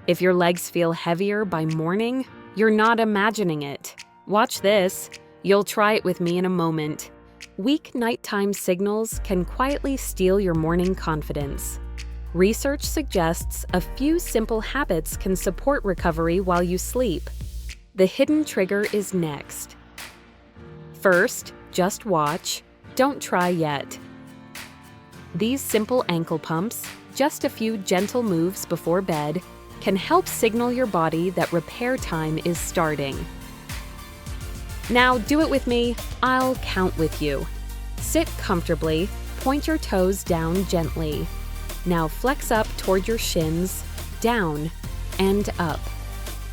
If your legs feel heavier by morning, you're not imagining it. Watch this. You'll try it with me in a moment. Weak nighttime signals can quietly steal your morning confidence. Research suggests a few simple habits can support recovery while you sleep. The hidden trigger is next. First, just watch. Don't try yet. These simple ankle pumps, just a few gentle moves before bed, can help signal your body that repair time is starting. Now do it with me. I'll count with you. Sit comfortably, point your toes down gently. Now flex up toward your shins, down, and up.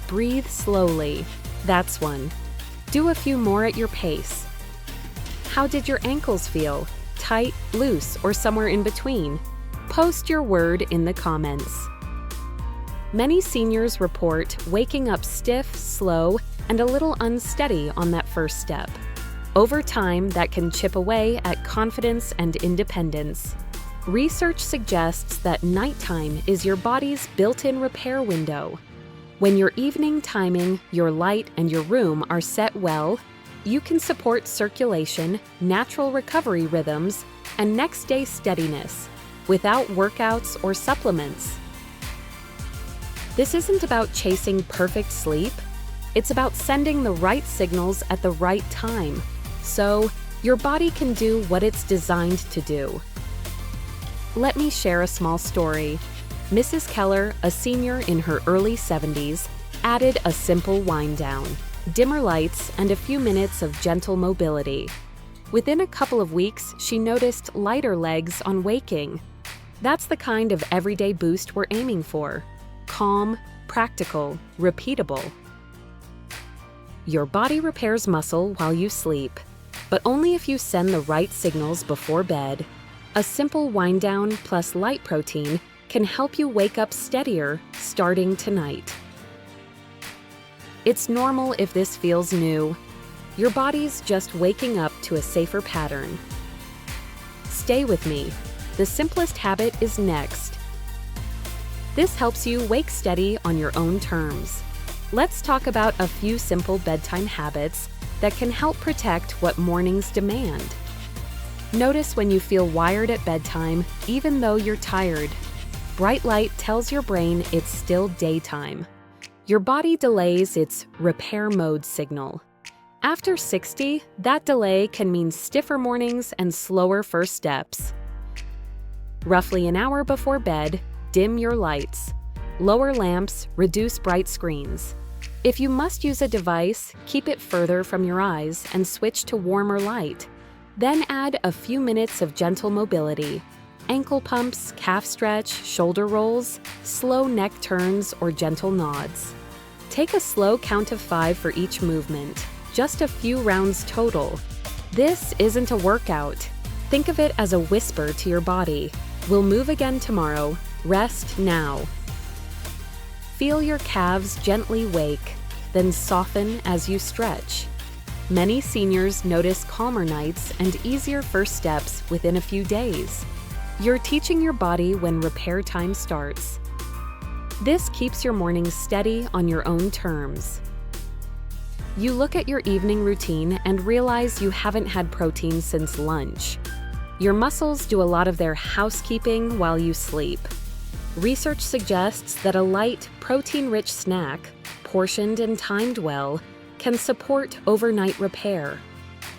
Breathe slowly. That's one. Do a few more at your pace. How did your ankles feel? Tight, loose, or somewhere in between? Post your word in the comments. Many seniors report waking up stiff, slow, and a little unsteady on that first step. Over time, that can chip away at confidence and independence. Research suggests that nighttime is your body's built-in repair window. When your evening timing, your light, and your room are set well, you can support circulation, natural recovery rhythms, and next-day steadiness without workouts or supplements. This isn't about chasing perfect sleep. It's about sending the right signals at the right time, so your body can do what it's designed to do. Let me share a small story. Mrs. Keller, a senior in her early 70s, added a simple wind-down, dimmer lights, and a few minutes of gentle mobility. Within a couple of weeks, she noticed lighter legs on waking. That's the kind of everyday boost we're aiming for. Calm, practical, repeatable. Your body repairs muscle while you sleep, but only if you send the right signals before bed. A simple wind-down plus light protein can help you wake up steadier starting tonight. It's normal if this feels new. Your body's just waking up to a safer pattern. Stay with me. The simplest habit is next. This helps you wake steady on your own terms. Let's talk about a few simple bedtime habits that can help protect what mornings demand. Notice when you feel wired at bedtime, even though you're tired. Bright light tells your brain it's still daytime. Your body delays its repair mode signal. After 60, that delay can mean stiffer mornings and slower first steps. Roughly an hour before bed, dim your lights. Lower lamps, reduce bright screens. If you must use a device, keep it further from your eyes and switch to warmer light. Then add a few minutes of gentle mobility. Ankle pumps, calf stretch, shoulder rolls, slow neck turns, or gentle nods. Take a slow count of 5 for each movement, just a few rounds total. This isn't a workout. Think of it as a whisper to your body. We'll move again tomorrow. Rest now. Feel your calves gently wake, then soften as you stretch. Many seniors notice calmer nights and easier first steps within a few days. You're teaching your body when repair time starts. This keeps your mornings steady on your own terms. You look at your evening routine and realize you haven't had protein since lunch. Your muscles do a lot of their housekeeping while you sleep. Research suggests that a light, protein-rich snack, portioned and timed well, can support overnight repair.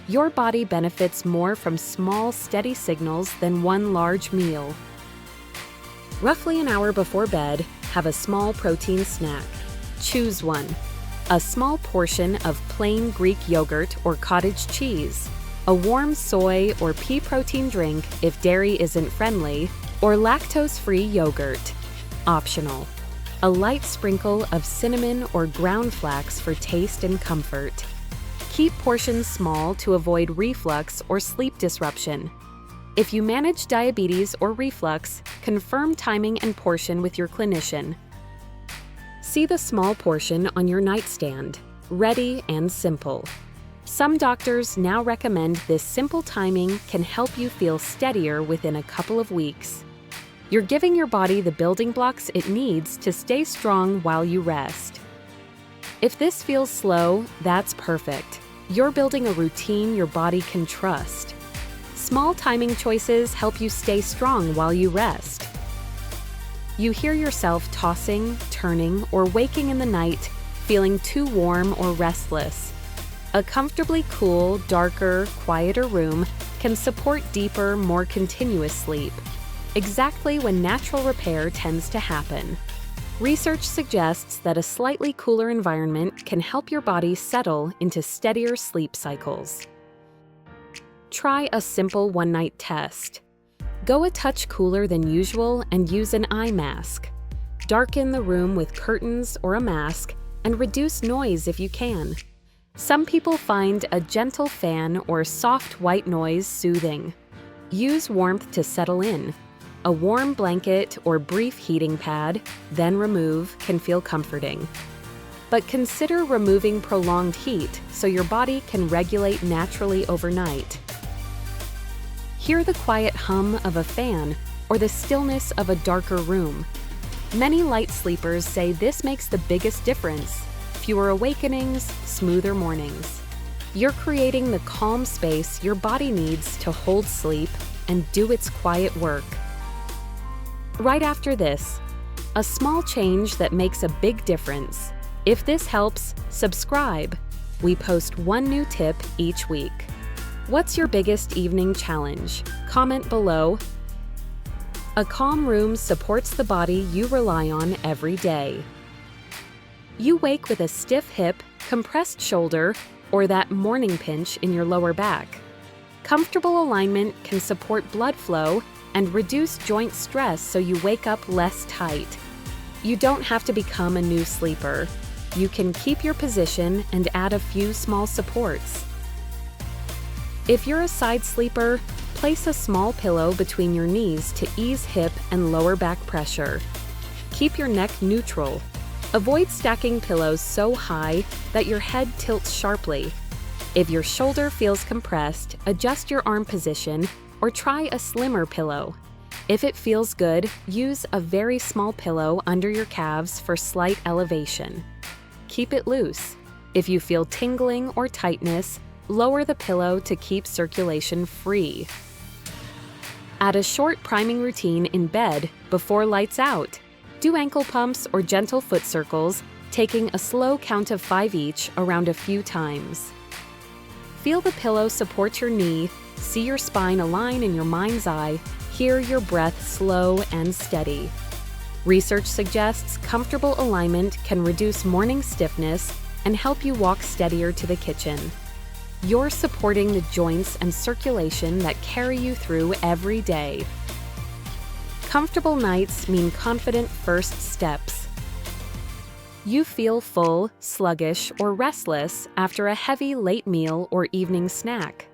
Your body benefits more from small, steady signals than one large meal. Roughly an hour before bed, have a small protein snack. Choose one. A small portion of plain Greek yogurt or cottage cheese, a warm soy or pea protein drink if dairy isn't friendly, or lactose-free yogurt. Optional. A light sprinkle of cinnamon or ground flax for taste and comfort. Keep portions small to avoid reflux or sleep disruption. If you manage diabetes or reflux, confirm timing and portion with your clinician. See the small portion on your nightstand, ready and simple. Some doctors now recommend this simple timing can help you feel steadier within a couple of weeks. You're giving your body the building blocks it needs to stay strong while you rest. If this feels slow, that's perfect. You're building a routine your body can trust. Small timing choices help you stay strong while you rest. You hear yourself tossing, turning, or waking in the night, feeling too warm or restless. A comfortably cool, darker, quieter room can support deeper, more continuous sleep, exactly when natural repair tends to happen. Research suggests that a slightly cooler environment can help your body settle into steadier sleep cycles. Try a simple one-night test. Go a touch cooler than usual and use an eye mask. Darken the room with curtains or a mask and reduce noise if you can. Some people find a gentle fan or soft white noise soothing. Use warmth to settle in. A warm blanket or brief heating pad, then remove, can feel comforting. But consider removing prolonged heat so your body can regulate naturally overnight. Hear the quiet hum of a fan or the stillness of a darker room. Many light sleepers say this makes the biggest difference. Fewer awakenings, smoother mornings. You're creating the calm space your body needs to hold sleep and do its quiet work. Right after this, a small change that makes a big difference. If this helps, subscribe. We post one new tip each week. What's your biggest evening challenge? Comment below. A calm room supports the body you rely on every day. You wake with a stiff hip, compressed shoulder, or that morning pinch in your lower back. Comfortable alignment can support blood flow and reduce joint stress so you wake up less tight. You don't have to become a new sleeper. You can keep your position and add a few small supports. If you're a side sleeper, place a small pillow between your knees to ease hip and lower back pressure. Keep your neck neutral. Avoid stacking pillows so high that your head tilts sharply. If your shoulder feels compressed, adjust your arm position or try a slimmer pillow. If it feels good, use a very small pillow under your calves for slight elevation. Keep it loose. If you feel tingling or tightness, lower the pillow to keep circulation free. Add a short priming routine in bed before lights out. Do ankle pumps or gentle foot circles, taking a slow count of 5 each around a few times. Feel the pillow support your knee, see your spine align in your mind's eye, hear your breath slow and steady. Research suggests comfortable alignment can reduce morning stiffness and help you walk steadier to the kitchen. You're supporting the joints and circulation that carry you through every day. Comfortable nights mean confident first steps. You feel full, sluggish, or restless after a heavy late meal or evening snack.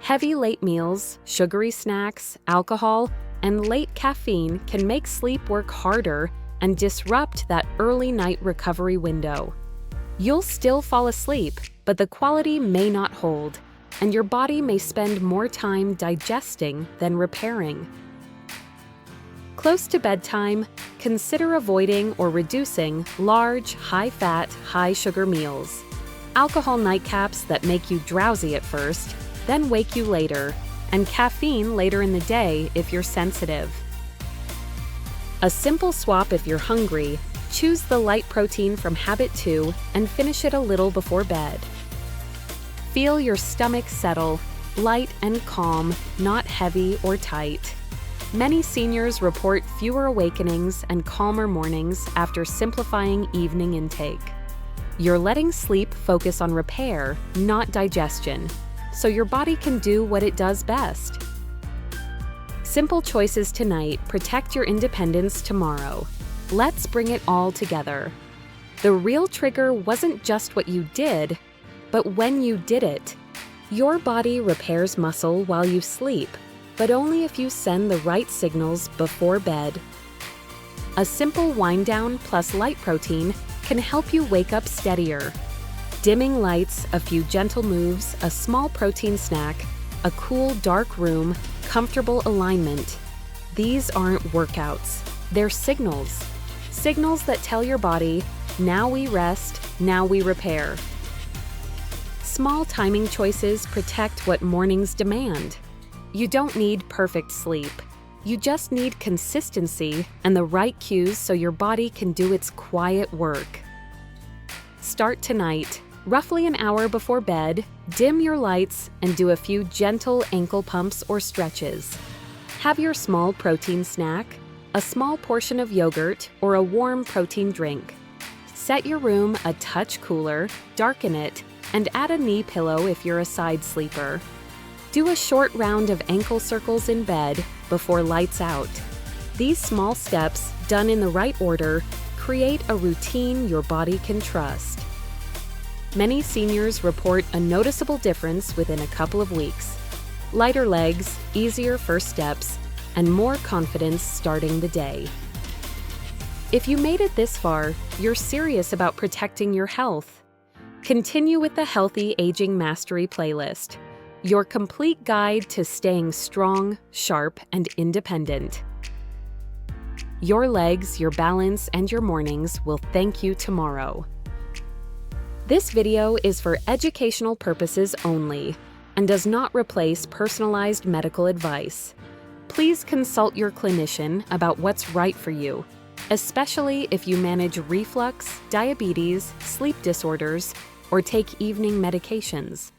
Heavy late meals, sugary snacks, alcohol, and late caffeine can make sleep work harder and disrupt that early night recovery window. You'll still fall asleep, but the quality may not hold, and your body may spend more time digesting than repairing. Close to bedtime, consider avoiding or reducing large, high-fat, high-sugar meals. Alcohol nightcaps that make you drowsy at first, then wake you later, and caffeine later in the day if you're sensitive. A simple swap if you're hungry. Choose the light protein from habit 2 and finish it a little before bed. Feel your stomach settle, light and calm, not heavy or tight. Many seniors report fewer awakenings and calmer mornings after simplifying evening intake. You're letting sleep focus on repair, not digestion, so your body can do what it does best. Simple choices tonight protect your independence tomorrow. Let's bring it all together. The real trigger wasn't just what you did, but when you did it. Your body repairs muscle while you sleep, but only if you send the right signals before bed. A simple wind down plus light protein can help you wake up steadier. Dimming lights, a few gentle moves, a small protein snack, a cool dark room, comfortable alignment. These aren't workouts, they're signals. Signals that tell your body, now we rest, now we repair. Small timing choices protect what mornings demand. You don't need perfect sleep. You just need consistency and the right cues so your body can do its quiet work. Start tonight, roughly an hour before bed, dim your lights, and do a few gentle ankle pumps or stretches. Have your small protein snack, a small portion of yogurt, or a warm protein drink. Set your room a touch cooler, darken it, and add a knee pillow if you're a side sleeper. Do a short round of ankle circles in bed before lights out. These small steps, done in the right order, create a routine your body can trust. Many seniors report a noticeable difference within a couple of weeks. Lighter legs, easier first steps, and more confidence starting the day. If you made it this far, you're serious about protecting your health. Continue with the Healthy Aging Mastery playlist, your complete guide to staying strong, sharp, and independent. Your legs, your balance, and your mornings will thank you tomorrow. This video is for educational purposes only and does not replace personalized medical advice. Please consult your clinician about what's right for you, especially if you manage reflux, diabetes, sleep disorders, or take evening medications.